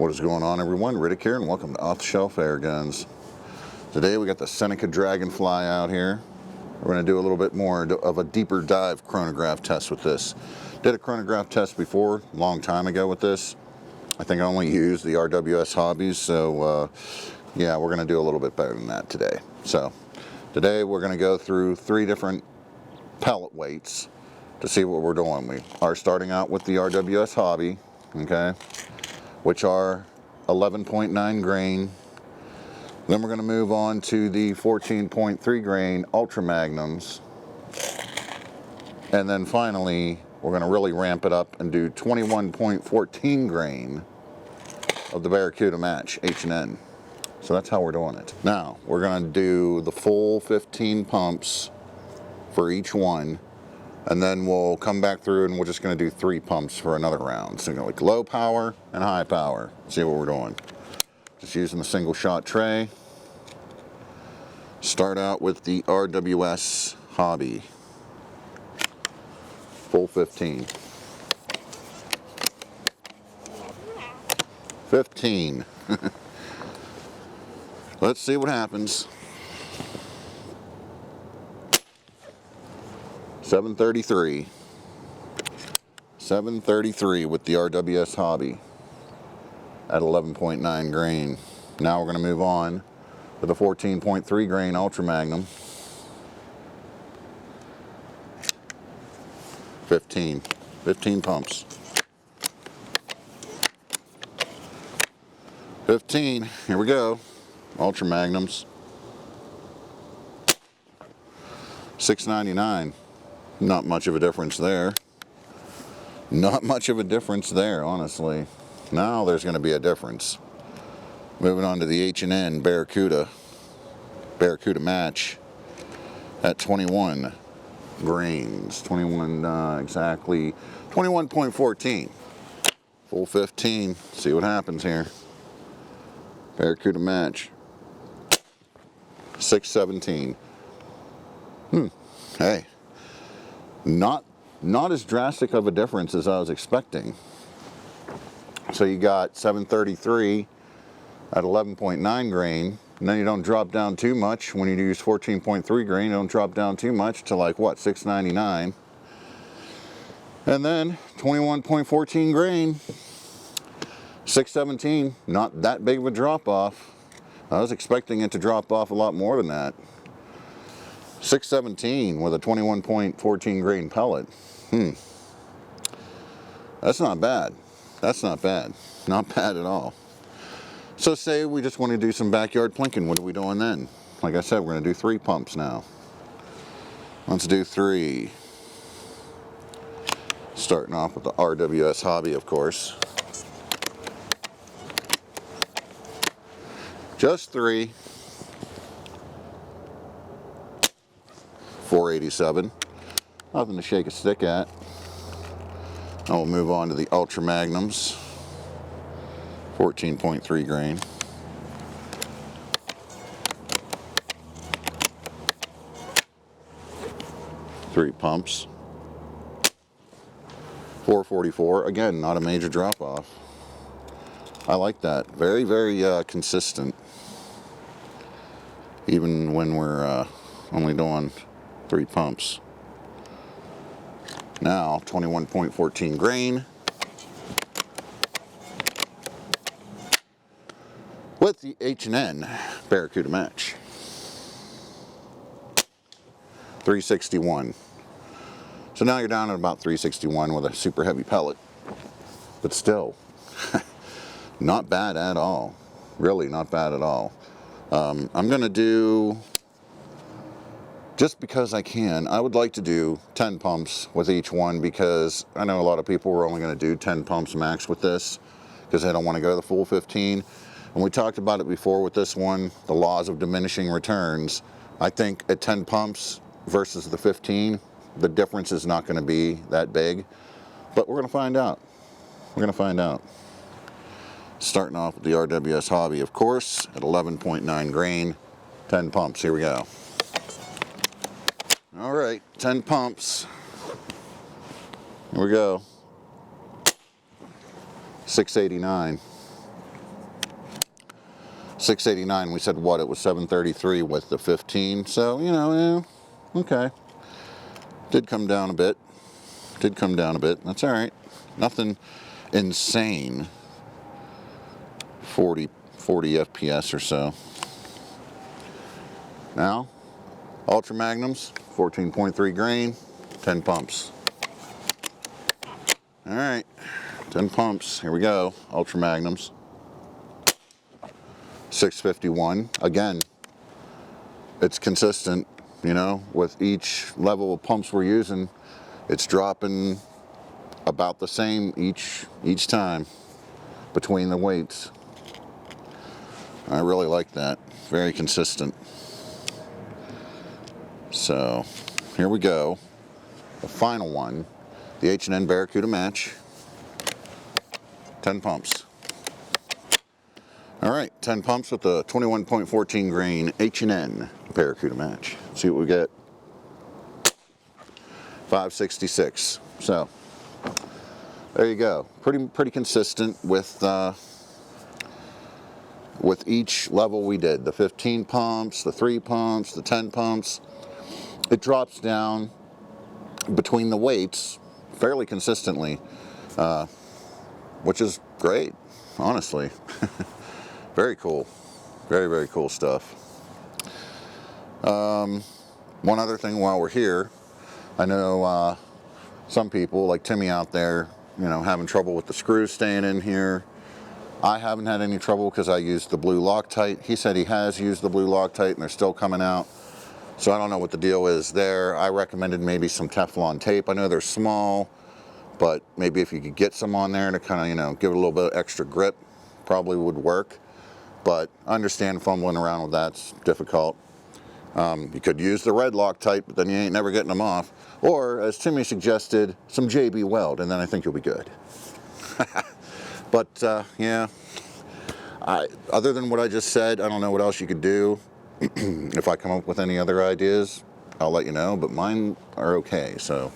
What is going on, everyone? Riddict here, and welcome to Off the Shelf Airguns. Today we got the Seneca Dragonfly out here. We're going to do a little bit more of a deeper dive chronograph test with this. Did a chronograph test before, a long time ago with this. I think I only used the RWS Hobbies, so yeah, we're going to do a little bit better than that today. So today we're going to go through 3 different pellet weights to see what we're doing. We are starting out with the RWS Hobby, okay, which are 11.9 grain. Then we're going to move on to the 14.3 grain Ultra Magnums. And then finally, we're going to really ramp it up and do 21.14 grain of the Barracuda Match H&N. So that's how we're doing it. Now, we're going to do the full 15 pumps for each one. And then we'll come back through and we're just going to do 3 pumps for another round. So like low power and high power. See what we're doing. Just using the single shot tray. Start out with the RWS Hobby. Full 15. 15. Let's see what happens. 733. 733 with the RWS Hobby at 11.9 grain. Now we're going to move on to the 14.3 grain Ultra Magnum. 15 pumps. 15, here we go. Ultra Magnums. 699. Not much of a difference there. Not much of a difference there, honestly. Now there's going to be a difference. Moving on to the H&N Barracuda Match at 21 grains. 21, exactly 21.14. Full 15. See what happens here. Barracuda Match. 617. Hey. Not as drastic of a difference as I was expecting. So you got 733 at 11.9 grain, and then you don't drop down too much. When you use 14.3 grain, you don't drop down too much to like what, 699. And then 21.14 grain, 617, not that big of a drop off. I was expecting it to drop off a lot more than that. 617 with a 21.14 grain pellet. That's not bad. That's not bad. Not bad at all. So say we just want to do some backyard plinking. What are we doing then? Like I said, we're going to do 3 pumps now. Let's do 3. Starting off with the RWS Hobby, of course. Just 3. 487. Nothing to shake a stick at. Now we'll move on to the Ultra Magnums. 14.3 grain. Three pumps. 444. Again, not a major drop off. I like that. Very, very consistent. Even when we're only doing 3 pumps. Now 21.14 grain with the H&N Barracuda Match. 361. So now you're down at about 361 with a super heavy pellet, but still not bad at all. Really not bad at all. I'm gonna do, just because I can, I would like to do 10 pumps with each one, because I know a lot of people are only going to do 10 pumps max with this because they don't want to go the full 15. And we talked about it before with this one, the laws of diminishing returns. I think at 10 pumps versus the 15, the difference is not going to be that big. But we're going to find out. We're going to find out. Starting off with the RWS Hobby, of course, at 11.9 grain, 10 pumps. Here we go. All right, 10 pumps. Here we go. 689. 689, we said what, it was 733 with the 15, so, you know, yeah, okay. Did come down a bit. Did come down a bit. That's all right. Nothing insane. 40 FPS or so. Now, Ultra Magnums, 14.3 grain, 10 pumps. All right, 10 pumps. Here we go. Ultra Magnums. 651. Again, it's consistent, you know, with each level of pumps we're using. It's dropping about the same each time between the weights. I really like that. Very consistent. So here we go. The final one, the H&N Barracuda match. 10 pumps. All right, 10 pumps with the 21.14 grain H&N Barracuda match. See what we get. 566. So there you go. Pretty consistent with each level we did. The 15 pumps, the 3 pumps, the 10 pumps. It drops down between the weights fairly consistently, which is great, honestly. Very cool. Very, very cool stuff. One other thing while we're here, I know some people, like Timmy out there, you know, having trouble with the screws staying in here. I haven't had any trouble because I used the blue Loctite. He said he has used the blue Loctite and they're still coming out. So I don't know what the deal is there. I recommended maybe some Teflon tape. I know they're small, but maybe if you could get some on there to kind of, you know, give it a little bit of extra grip, probably would work. But I understand fumbling around with that's difficult. You could use the red Loctite, but then you ain't never getting them off. Or, as Timmy suggested, some JB Weld, and then I think you'll be good. But, yeah, other than what I just said, I don't know what else you could do. If I come up with any other ideas, I'll let you know, but mine are okay. So,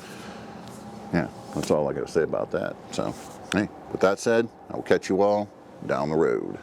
yeah, that's all I got to say about that. So, hey, with that said, I will catch you all down the road.